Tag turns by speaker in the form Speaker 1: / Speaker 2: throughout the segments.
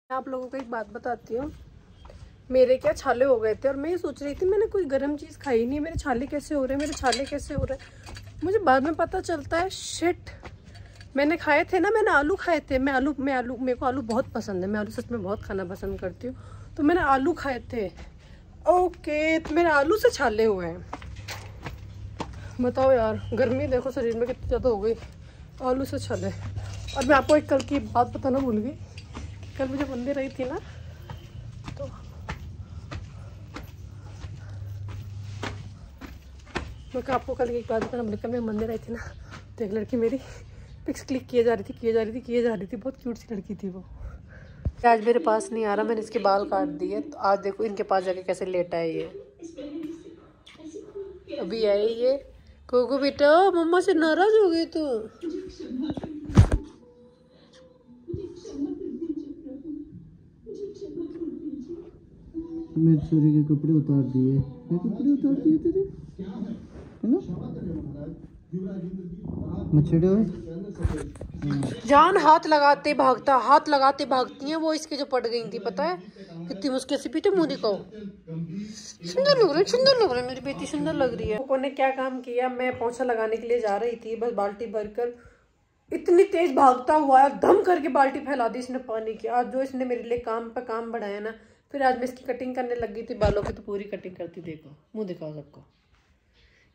Speaker 1: आप लोगों को एक बात बताती हूँ, मेरे क्या छाले हो गए थे और मैं ये सोच रही थी मैंने कोई गर्म चीज़ खाई नहीं, मेरे छाले कैसे हो रहे हैं, मेरे छाले कैसे हो रहे हैं। मुझे बाद में पता चलता है शिट, मैंने खाए थे ना, मैंने आलू खाए थे। मेरे को आलू बहुत पसंद है, मैं आलू सच में बहुत खाना पसंद करती हूँ, तो मैंने आलू खाए थे। ओके, तो मेरे आलू से छाले हुए हैं। बताओ यार, गर्मी देखो शरीर में कितनी ज़्यादा हो गई, आलू से छाले। और मैं आपको एक कल की बात बताना भूल गई, कल मुझे मंदिर रही थी ना, तो मैं आपको कल की एक बात बताना भूल, कल मैं मंदिर आई थी ना, तो एक लड़की मेरी पिक्स क्लिक किए जा रही थी, बहुत क्यूट सी लड़की थी वो। आज मेरे पास नहीं आ रहा, मैंने इसके बाल काट दिए, तो आज देखो इनके पास जाके कैसे लेटा है ये। अभी आई ये, कोको बेटा मम्मा से नाराज हो गई तू।
Speaker 2: मेरे सूर्य के कपड़े उतार दिए, तेरे है ना, मछड़े हुए।
Speaker 1: जान हाथ लगाते भागती है वो, इसके जो पड़ गई थी, पता है कितनी मुश्किल से पीते। मुंह दिखाओ, सुंदर लग रहा है मेरी बेटी, सुंदर लग रही है। कोको ने क्या काम किया, मैं पोछा लगाने के लिए जा रही थी, बस बाल्टी भरकर इतनी तेज भागता हुआ धम करके बाल्टी फैला दी इसने पानी की। आज जो इसने मेरे लिए काम पे काम बढ़ाया ना, फिर आज मैं इसकी कटिंग करने लग गई थी बालों की, तो पूरी कटिंग करती। देखो मुंह दिखाओ सबको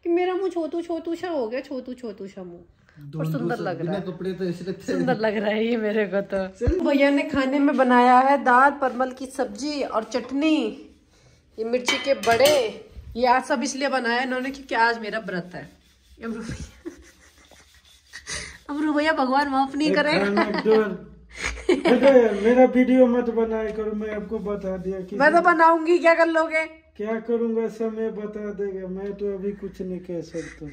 Speaker 1: कि मेरा मुंह छोटू सा हो गया, छोटू सा मुंह, और सुंदर लग रहा है।
Speaker 2: कपड़े तो ऐसे
Speaker 1: सुंदर लग रहा है ये मेरे को तो। भैया ने खाने में बनाया है दाल परमल की सब्जी और चटनी, ये मिर्ची के बड़े, ये आज सब इसलिए बनाया इन्होंने क्योंकि आज मेरा व्रत है। अमरू भैया भगवान माफ नहीं करेगा।
Speaker 2: मेरा वीडियो मत बनाया करो, मैं आपको बता दिया कि
Speaker 1: मैं तो बनाऊंगी, क्या कर लोगे?
Speaker 2: क्या करूंगा समय बता देगा, मैं तो अभी कुछ नहीं कह सकता।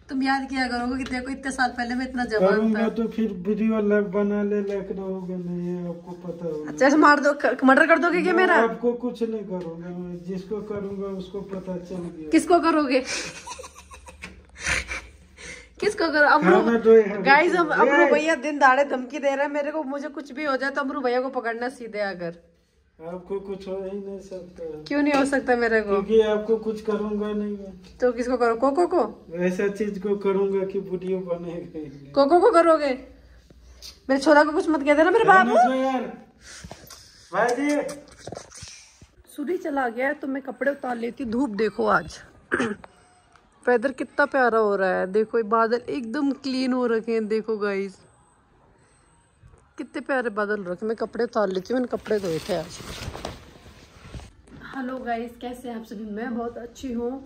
Speaker 1: तुम याद किया करोगे कि देखो इतने साल पहले मैं इतना जवान था।
Speaker 2: तो फिर वीडियो बना ले लायक रहोगे नहीं, है आपको पता होगा।
Speaker 1: अच्छा से मार दो, मर्डर कर दोगे क्या मेरा?
Speaker 2: आपको कुछ नहीं करूंगा मैं, जिसको करूंगा उसको पता चल गया।
Speaker 1: किसको करोगे? किसको करो? अमरू गाइस, अमरू भैया दिन दाड़े धमकी दे रहे हैं मेरे को, मुझे कुछ भी हो जाए तो अमरू भैया को पकड़ना सीधे। अगर
Speaker 2: आपको कुछ हो ही नहीं सकता।
Speaker 1: क्यों नहीं हो सकता मेरे को?
Speaker 2: क्योंकि आपको कुछ करूंगा नहीं मैं।
Speaker 1: तो किसको करो? कोको को?
Speaker 2: ऐसा चीज को करूंगा कि वीडियो बनेगा।
Speaker 1: कोको को करोगे? मेरे छोरा को कुछ मत कह देना मेरे बाबू। सूर्य चला गया तो मैं कपड़े उतार लेती। धूप देखो आज, वेदर कितना प्यारा हो रहा है, देखो ये बादल एकदम क्लीन हो रखे हैं, देखो गाइस कितने प्यारे बादल रखे। मैं कपड़े उतार लेती हूँ, मैंने कपड़े धोए थे आज। हेलो गाइस, कैसे हैं आप सभी? मैं बहुत अच्छी हूँ।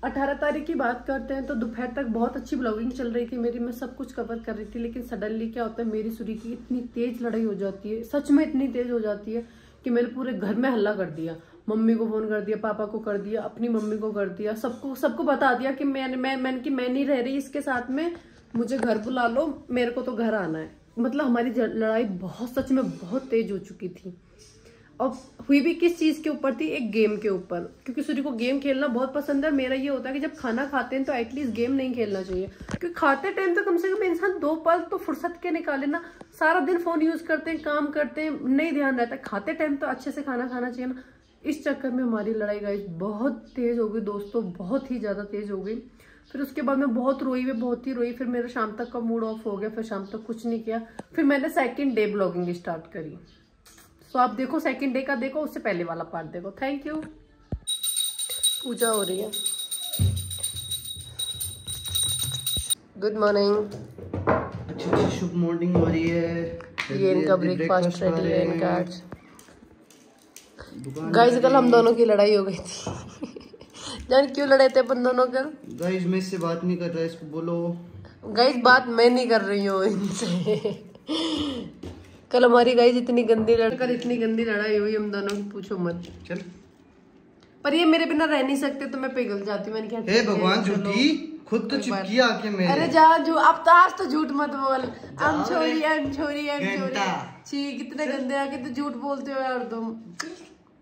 Speaker 1: 18 तारीख की बात करते हैं तो दोपहर तक बहुत अच्छी ब्लॉगिंग चल रही थी मेरी, मैं सब कुछ कवर कर रही थी, लेकिन सडनली क्या होता है, मेरी सूर्य की इतनी तेज लड़ाई हो जाती है, सच में इतनी तेज हो जाती है कि मैंने पूरे घर में हल्ला कर दिया। मम्मी को फोन कर दिया, पापा को कर दिया, अपनी मम्मी को कर दिया, सबको बता दिया कि मैं नहीं रह रही इसके साथ में, मुझे घर बुला लो, मेरे को तो घर आना है। मतलब हमारी लड़ाई बहुत, सच में बहुत तेज हो चुकी थी। और हुई भी किस चीज के ऊपर थी? एक गेम के ऊपर, क्योंकि सूर्य को गेम खेलना बहुत पसंद है। मेरा ये होता है कि जब खाना खाते हैं तो एटलीस्ट गेम नहीं खेलना चाहिए, क्योंकि खाते टाइम तो कम से कम इंसान 2 पल तो फुर्सत के निकाले ना। सारा दिन फोन यूज करते हैं, काम करते हैं, नहीं ध्यान रहता है। खाते टाइम तो अच्छे से खाना खाना चाहिए ना। इस चक्कर में हमारी लड़ाई गाइस बहुत तेज हो गई दोस्तों, बहुत ही ज्यादा तेज हो गई। फिर उसके बाद मैं बहुत ही रोई। फिर मेरा शाम तक का मूड ऑफ हो गया, फिर शाम तक कुछ नहीं किया। फिर मैंने सेकंड डे ब्लॉगिंग स्टार्ट करी। तो आप देखो सेकंड डे का देखो, उससे पहले वाला पार्ट देखो। Thank you. पूजा हो रही है। Good morning.
Speaker 2: अच्छी शुभ मॉर्निंग हो रही है।
Speaker 1: ये इनका ब्रेकफास्ट रेडी है इनका आज। गाइस कल हम दोनों की लड़ाई हो गई थी। जान क्यों लड़े थे अपन दोनों कल?
Speaker 2: गाइस मैं इससे बात नहीं कर रहा, इसको बोलो।
Speaker 1: गाइस बात मैं नहीं कर रही हूँ इनसे। कल हमारी गाइस इतनी गंदी लड़ाई हुई हम दोनों की, पूछो मत। चल, पर ये मेरे बिना रह नहीं सकते तो मैं पिघल जाती हूँ। मैंने क्या, हे भगवान झूठी, खुद तो चिपकी आके मेरे। अरे जा, अब तो आज तो झूठ मत बोल। हम छोरी छी, कितने गंदे आके तो झूठ बोलते हो यार तुम,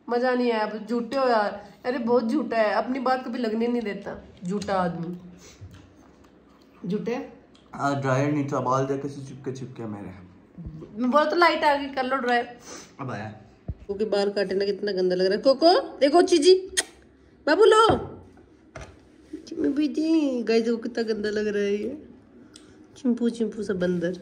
Speaker 1: मजा नहीं आया। अब झूठे हो यार, अरे बहुत झूठा है, अपनी बात कभी लगने नहीं देता, झूठा आदमी। झूठे
Speaker 2: ड्रायर नहीं था, बाल देखे चिपके मेरे।
Speaker 1: मैं बोला तो लाइट आ गई, कर लो ड्रायर।
Speaker 2: अब आया।
Speaker 1: क्योंकि बाल काटना कितना गंदा लग रहा है। कोको देखो चीजी, बाबू लो गाइस, वो कितना गंदा लग रहा है ये चिंपू चिंपू सा बंदर।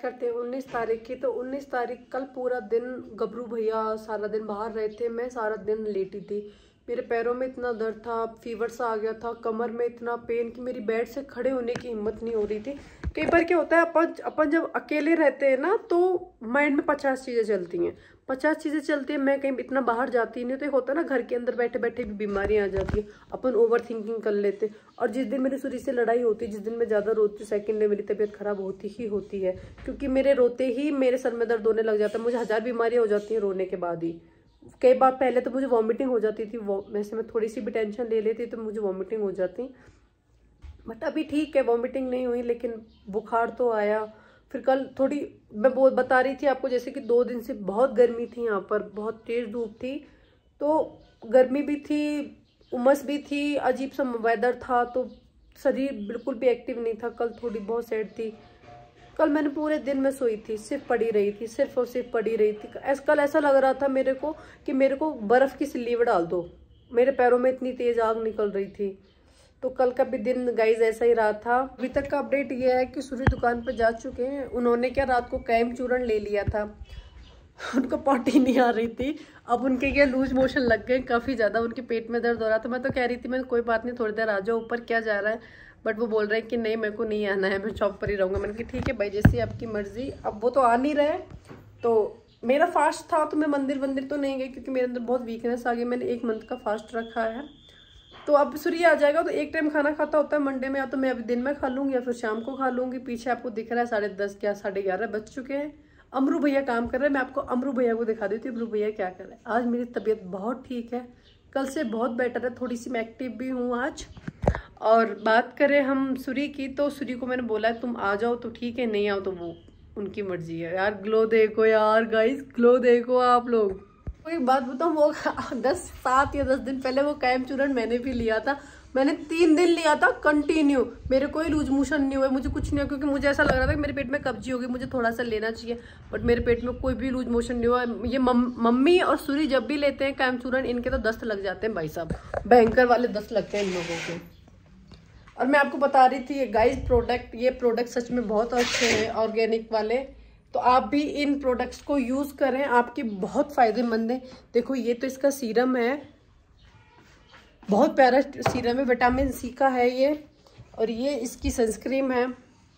Speaker 1: करते हैं 19 तारीख की। तो 19 तारीख कल पूरा दिन गबरू भैया सारा दिन बाहर रहे थे, मैं सारा दिन लेटी थी। मेरे पैरों में इतना दर्द था, फीवर सा आ गया था, कमर में इतना पेन कि मेरी बेड से खड़े होने की हिम्मत नहीं हो रही थी। कई बार क्या होता है, अपन जब अकेले रहते हैं ना तो माइंड में 50 चीज़ें चलती हैं, 50 चीज़ें चलती हैं। मैं कहीं इतना बाहर जाती नहीं, तो एक होता है ना घर के अंदर बैठे बैठे भी बीमारियां आ जाती है, अपन ओवर थिंकिंग कर लेते। और जिस दिन मेरी सूरी से लड़ाई होती है, जिस दिन मैं ज़्यादा रोती हूँ, सेकंड डे मेरी तबीयत खराब होती ही होती है, क्योंकि मेरे रोते ही मेरे सर में दर्द होने लग जाता है। मुझे 1000 बीमारियाँ हो जाती हैं रोने के बाद ही। कई बार पहले तो मुझे वॉमिटिंग हो जाती थी, वैसे मैं थोड़ी सी भी टेंशन ले लेती तो मुझे वॉमिटिंग हो जाती, बट अभी ठीक है, वॉमिटिंग नहीं हुई, लेकिन बुखार तो आया। फिर कल थोड़ी मैं बता रही थी आपको, जैसे कि 2 दिन से बहुत गर्मी थी, यहाँ पर बहुत तेज धूप थी, तो गर्मी भी थी, उमस भी थी, अजीब सा वेदर था, तो शरीर बिल्कुल भी एक्टिव नहीं था। कल थोड़ी बहुत सैड थी। कल मैंने पूरे दिन में सोई थी, सिर्फ पड़ी रही थी, सिर्फ और सिर्फ पड़ी रही थी। कल ऐसा लग रहा था मेरे को कि मेरे को बर्फ की स्लीव डाल दो, मेरे पैरों में इतनी तेज आग निकल रही थी। तो कल का भी दिन गाइज ऐसा ही रहा था। अभी तक का अपडेट ये है कि सूर्य दुकान पर जा चुके हैं। उन्होंने क्या रात को कैम चूर्ण ले लिया था, उनको पॉटी नहीं आ रही थी, अब उनके क्या लूज मोशन लग गए, काफ़ी ज़्यादा उनके पेट में दर्द हो रहा था। मैं तो कह रही थी मैं कोई बात नहीं, थोड़ी देर आ जाओ ऊपर, क्या जा रहा है, बट वो बोल रहे हैं कि नहीं मेरे को नहीं आना है, मैं शॉप पर ही रहूँगा। मैंने कहा ठीक है भाई, जैसी आपकी मर्जी। अब वो तो आ नहीं रहे, तो मेरा फास्ट था तो मैं मंदिर तो नहीं गई, क्योंकि मेरे अंदर बहुत वीकनेस आ गई। मैंने 1 मंथ का फास्ट रखा है, तो अब सूर्य आ जाएगा तो एक टाइम खाना खाता होता है मंडे में, या तो मैं अभी दिन में खा लूँगी या फिर शाम को खा लूँगी। पीछे आपको दिख रहा है 10:30 क्या 11:30 बज चुके हैं। अमरू भैया काम कर रहे हैं, मैं आपको अमरू भैया को दिखा देती हूँ अमरू भैया क्या कर रहे हैं। आज मेरी तबीयत बहुत ठीक है, कल से बहुत बेटर है, थोड़ी सी मैं एक्टिव भी हूँ आज। और बात करें हम सूर्य की, तो सूर्य को मैंने बोला है तुम आ जाओ तो ठीक है, नहीं आओ तो वो उनकी मर्जी है। यार ग्लो देखो यार गाइस, ग्लो देखो आप लोग। एक बात बताऊँ, वो 7 या 10 दिन पहले वो कैम चूर्ण मैंने भी लिया था। मैंने 3 दिन लिया था कंटिन्यू, मेरे कोई लूज मोशन नहीं हुआ, मुझे कुछ नहीं हुआ, क्योंकि मुझे ऐसा लग रहा था कि मेरे पेट में कब्जी होगी, मुझे थोड़ा सा लेना चाहिए, बट मेरे पेट में कोई भी लूज मोशन नहीं हुआ। ये मम्मी और सूर्य जब भी लेते हैं कैम चूर्ण, इनके तो दस्त लग जाते हैं भाई साहब, भयंकर वाले दस्त लगते हैं इन लोगों के। और मैं आपको बता रही थी गाइस ये प्रोडक्ट सच में बहुत अच्छे हैं, ऑर्गेनिक वाले, तो आप भी इन प्रोडक्ट्स को यूज़ करें, आपके बहुत फ़ायदेमंद है। देखो ये तो इसका सीरम है, बहुत प्यारा सीरम है, विटामिन सी का है ये, और ये इसकी सनस्क्रीन है,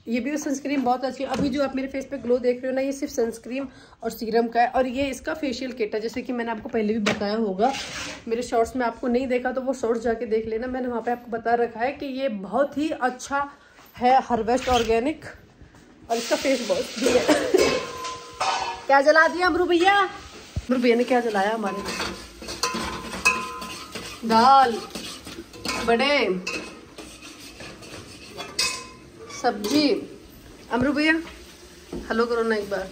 Speaker 1: ये भी सनस्क्रीन बहुत अच्छी है। अभी जो आप मेरे फेस पे ग्लो देख रहे हो ना, ये सिर्फ सनस्क्रीन और सीरम का है, और ये इसका फेशियल किट है, जैसे कि मैंने आपको पहले भी बताया होगा। मेरे शॉर्ट्स में आपको नहीं देखा तो वो शॉर्ट्स जाके देख लेना, मैंने वहाँ पे आपको बता रखा है कि ये बहुत ही अच्छा है, हार्वेस्ट ऑर्गेनिक, और इसका फेस वॉश भी है। क्या जला दिया अमरू भैया? अमरू भैया ने क्या जलाया हमारे लिए? दाल, बड़े, सब्जी। अमरू भैया हेलो करो ना एक बार,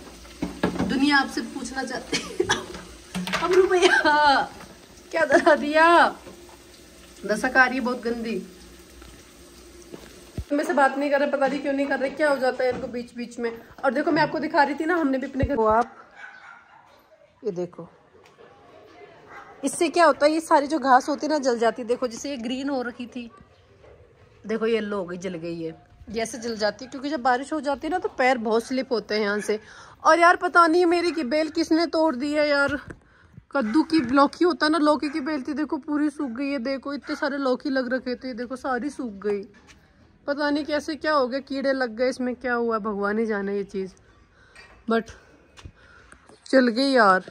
Speaker 1: दुनिया आपसे पूछना चाहती है। अमरू भैया क्या जला दिया? दशक आ रही है बहुत गंदी, मेरे से बात नहीं कर रहे, पता नहीं क्यों नहीं कर रहे, क्या हो जाता है इनको बीच बीच में। और देखो मैं आपको दिखा रही थी ना, हमने भी अपने घर, आप ये देखो, इससे क्या होता है, ये सारी जो घास होती है ना जल जाती है। देखो जैसे ये ग्रीन हो रखी थी, देखो येलो हो गई, जल गई है, जैसे जल जाती है, क्योंकि जब बारिश हो जाती है ना तो पैर बहुत स्लिप होते हैं यहाँ से। और यार पता नहीं मेरी की बेल किसने तोड़ दी है यार, कद्दू की लौकी होता है ना, लौकी की बेल थी, देखो पूरी सूख गई है। देखो इतने सारे लौकी लग रखे थे, देखो सारी सूख गई, पता नहीं कैसे क्या हो गया, कीड़े लग गए इसमें, क्या हुआ भगवान ही जाने ये चीज़, बट चल गई यार।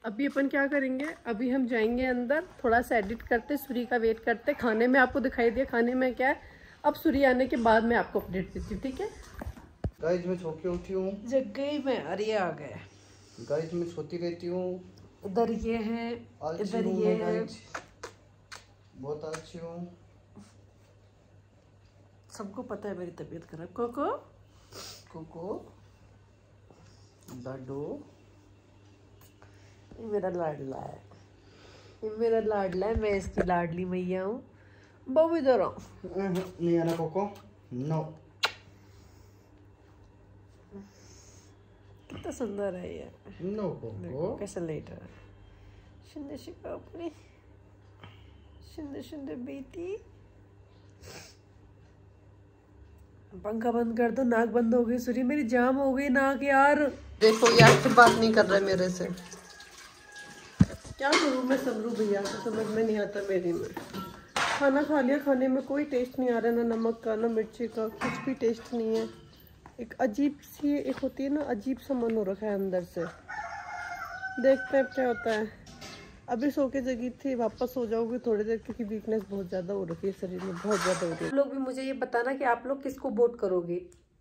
Speaker 1: अभी अपन क्या करेंगे, अभी हम जाएंगे अंदर, थोड़ा सा एडिट करते, सूर्य का वेट करते। खाने में आपको दिखाई दिया खाने में क्या है, अब सूर्य आने के बाद मैं आपको अपडेट देती हूँ, ठीक है
Speaker 2: गाइस मैं सो के उठी हूँ,
Speaker 1: जग गई मैं, अरे आ गए
Speaker 2: गाइस मैं सोती रहती हूँ
Speaker 1: इधर ये है, इधर ये है।
Speaker 3: बहुत अच्छी हूँ।
Speaker 1: सबको पता है मेरी तबीयत खराब। कोको
Speaker 3: कोको डाडो,
Speaker 1: ये मेरा लाडला है, ये मेरा लाडला है, मैं इसकी लाडली मैया हूँ। बहू इधर आओ।
Speaker 3: नहीं आना कोको, नो।
Speaker 1: कितना सुंदर है ये।
Speaker 3: No cocoa.
Speaker 1: कैसा लेट है। सुंदर सी पापड़ी, सुंदर सुंदर बेटी। पंखा बंद कर दो, नाक बंद हो गई। सूरी मेरी जाम हो गई नाक यार। देखो यार फिर बात नहीं कर रहा है मेरे से। क्या करूँ मैं समरू भैया को, समझ में नहीं आता मेरी में। खाना खा लिया, खाने में कोई टेस्ट नहीं आ रहा, ना नमक का ना मिर्ची का, कुछ भी टेस्ट नहीं है। एक अजीब सी एक होती है ना, अजीब सा मन हो रखा है अंदर से। देखते हैं क्या होता है। अभी सो के जगी थी, वापस सो जाऊंगी थोड़ी देर, क्योंकि वीकनेस बहुत ज़्यादा हो रही है शरीर में, बहुत ज़्यादा हो रही है। लोग भी मुझे ये बताना कि आप लोग किसको वोट करोगे,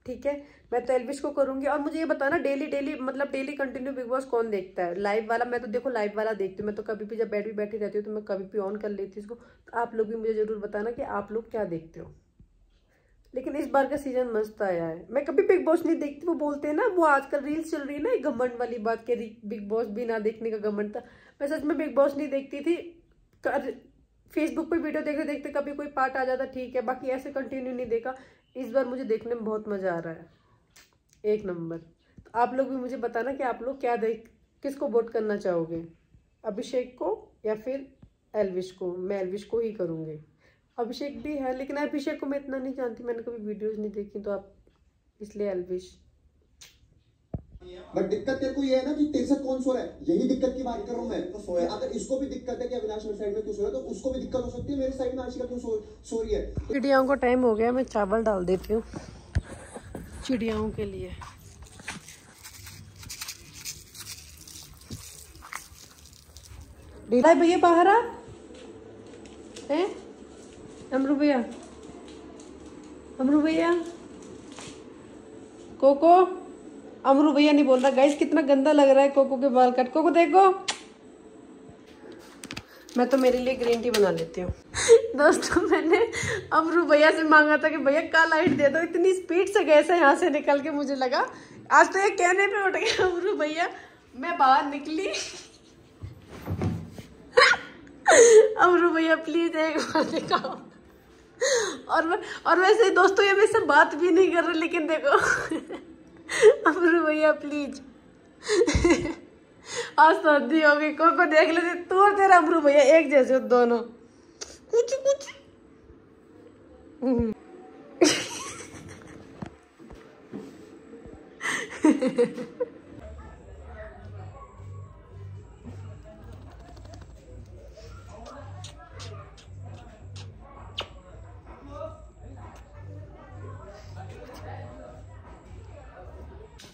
Speaker 1: ठीक है। मैं तो एल्विश को करूंगी। और मुझे ये बताना डेली मतलब डेली कंटिन्यू बिग बॉस कौन देखता है। लाइव वाला मैं तो देखो लाइव वाला देखती हूँ। मैं तो कभी भी जब बेड भी बैठी रहती हूँ तो मैं कभी भी ऑन कर लेती हूँ इसको। तो आप लोग भी मुझे जरूर बताना कि आप लोग क्या देखते हो। लेकिन इस बार का सीजन मस्त आया है। मैं कभी बिग बॉस नहीं देखती। वो बोलते हैं ना, वो आजकल रील्स चल रही है ना, घमंड वाली बात के बिग बॉस भी ना देखने का घमंड था। मैं सच में बिग बॉस नहीं देखती थी। फेसबुक पे वीडियो देखते देखते कभी कोई पार्ट आ जाता ठीक है, बाकी ऐसे कंटिन्यू नहीं देखा। इस बार मुझे देखने में बहुत मजा आ रहा है, एक नंबर। तो आप लोग भी मुझे बताना कि आप लोग क्या किसको वोट करना चाहोगे, अभिषेक को या फिर एल्विश को। मैं एल्विश को ही करूँगी। अभिषेक भी है लेकिन अभिषेक को मैं इतना नहीं जानती, मैंने कभी वीडियोस नहीं देखी, तो आप इसलिए एल्विश।
Speaker 4: बट दिक्कत तेरे को ये है ना कि तेरे से कौन सो रहा है, यही दिक्कत की बात कर रहा हूँ मैं। तो सोया, अगर इसको भी दिक्कत है कि अविनाश मेरे साइड में क्यों सो रहा है, तो उसको भी दिक्कत हो सकती है मेरे साइड में आशिका क्यों सो रही है।
Speaker 1: चिड़ियाओं को टाइम हो गया, मैं चावल डाल देती हूँ चिड़ियाओं के लिए। ढीला भैया बाहर आ हैं, अमरू भैया, अमरू भैया, कोको। अमरू भैया नहीं बोल रहा गाइस, कितना गंदा लग रहा है कोको के बाल कट। कोको देखो, मैं तो मेरे लिए ग्रीन टी बना लेती हूँ। दोस्तों मैंने अमरू भैया से मांगा था कि भैया का लाइट दे दो, इतनी स्पीड से गए से यहाँ से निकल के मुझे लगा आज तो ये कहने पे उठ गया अमरू भैया। मैं बाहर निकली। अमरू भैया प्लीज एक बार दिखाओ। और वैसे दोस्तों ये मेरे से बात भी नहीं कर रहे, लेकिन देखो अमरू भैया प्लीज। आज सर्दी हो गई, को देख लेते तू और तेरा अमरू भैया एक जैसे हो दोनों, कुछ कुछ।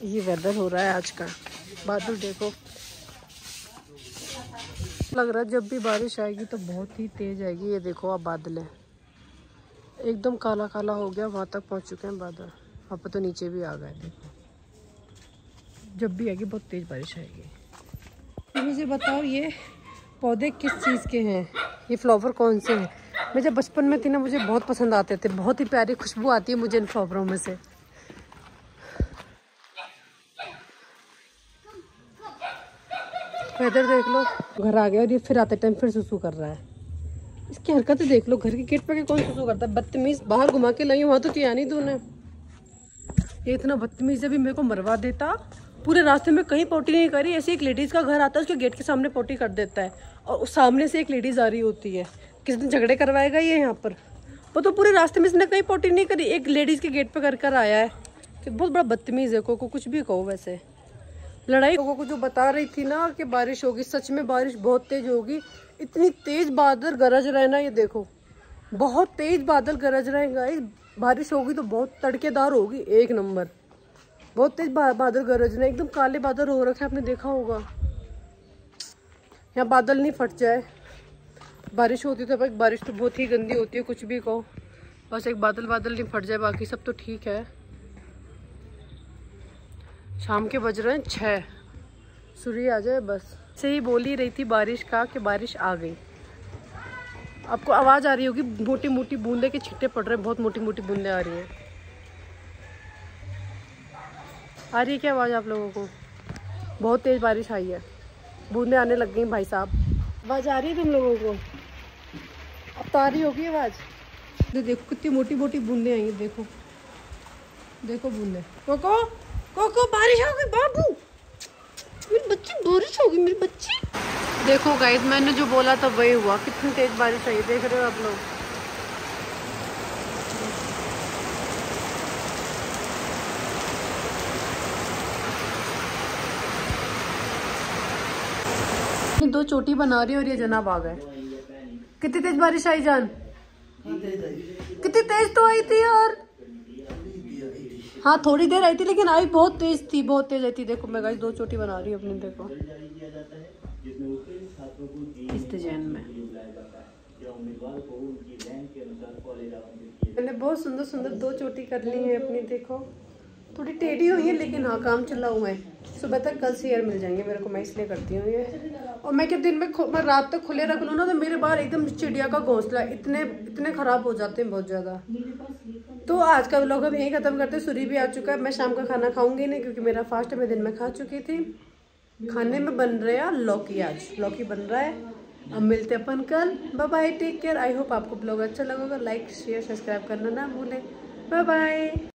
Speaker 1: ये वेदर हो रहा है आज का। बादल देखो, लग रहा है जब भी बारिश आएगी तो बहुत ही तेज आएगी। ये देखो आप बादल है, एकदम काला काला हो गया, वहां तक पहुंच चुके हैं बादल। वहाँ पर तो नीचे भी आ गए। देखो जब भी आएगी बहुत तेज बारिश आएगी। मुझे बताओ ये पौधे किस चीज़ के हैं, ये फ्लावर कौन से हैं। मैं जब बचपन में थी ना मुझे बहुत पसंद आते थे, बहुत ही प्यारी खुशबू आती है मुझे इन फ्लावरों में से। वेदर देख लो, घर आ गया और ये फिर आते टाइम फिर सुसु कर रहा है। इसकी हरकतें देख लो, घर के गेट पे कौन सुसु करता है, बदतमीज। बाहर घुमा के लाई, वहाँ तो किया नहीं तूने। ये इतना बदतमीज है, भी मेरे को मरवा देता। पूरे रास्ते में कहीं पोटी नहीं करी। ऐसे एक लेडीज का घर आता है, उसके गेट के सामने पोटी कर देता है, और उस सामने से एक लेडीज आ रही होती है। किस दिन झगड़े करवाएगा ये यहाँ पर। वो तो पूरे रास्ते में इसने कहीं पोटी नहीं करी, एक लेडीज के गेट पे कर आया है। कि बहुत बड़ा बदतमीज है। को कुछ भी कहो, वैसे लड़ाई लोगों को जो बता रही थी ना कि बारिश होगी, सच में बारिश बहुत तेज होगी। इतनी तेज बादल गरज रहे ना, ये देखो बहुत तेज बादल गरज रहे हैं गाइस। बारिश होगी तो बहुत तड़केदार होगी, एक नंबर। बहुत तेज बादल गरज रहे, एकदम काले बादल हो रखे, आपने देखा होगा। यहाँ बादल नहीं फट जाए। बारिश होती तो भाई, बारिश तो बहुत ही गंदी होती है, कुछ भी कहो, बस एक बादल नहीं फट जाए, बाकी सब तो ठीक है। शाम के बज रहे हैं 6, सूर्य आ जाए बस। से ही बोल ही रही थी बारिश का कि बारिश आ गई। आपको आवाज़ आ रही होगी, मोटी मोटी बूंदे के छिट्टे पड़ रहे हैं, बहुत मोटी मोटी बूंदे आ रही हैं। आ रही है क्या आवाज़ आप लोगों को? बहुत तेज़ बारिश आई है, बूंदे आने लग गई भाई साहब। आवाज़ आ रही है तुम लोगों को? अब तो आ रही होगी आवाज़। देखो कितनी मोटी मोटी बूंदे आई हैं, देखो देखो बूंदे। कोको कोको बारिश हो गई बाबू, मेरी बच्ची बारिश हो गई मेरी बच्ची। देखो गाइस मैंने जो बोला था वही हुआ, कितनी तेज बारिश आई, देख रहे हो आप लोग। दो चोटी बना रही और ये जनाब आ गए। कितनी तेज बारिश आई जान? कितनी तेज तो आई थी यार। हाँ थोड़ी देर आई थी लेकिन आई बहुत तेज थी, बहुत तेज आई थी। देखो मैं गाइस दो चोटी बना रही हूँ अपनी, देखो इस डिजाइन में। मैंने बहुत सुंदर सुंदर दो चोटी कर ली है अपनी, देखो थोड़ी टेढ़ी हुई है लेकिन हाँ काम चला हुआ है। सुबह तक कल से हेयर मिल जाएंगे मेरे को, मैं इसलिए करती हूँ ये। और मैं क्या दिन में मैं रात तक खुले रख लूँ ना तो मेरे बाल एकदम चिड़िया का घोंसला, इतने खराब हो जाते हैं बहुत ज़्यादा। तो आज का व्लॉग हम यहीं ख़त्म करते हैं। सूरी भी आ चुका है, मैं शाम का खाना खाऊंगी नहीं क्योंकि मेरा फास्ट है, मैं दिन में खा चुकी थी। खाने में बन रहा है लौकी, आज लौकी बन रहा है। अब मिलते अपन कल, bye bye, take care. I hope आपको ब्लॉग अच्छा लगेगा। लाइक शेयर सब्सक्राइब करना ना भूलें। Bye bye.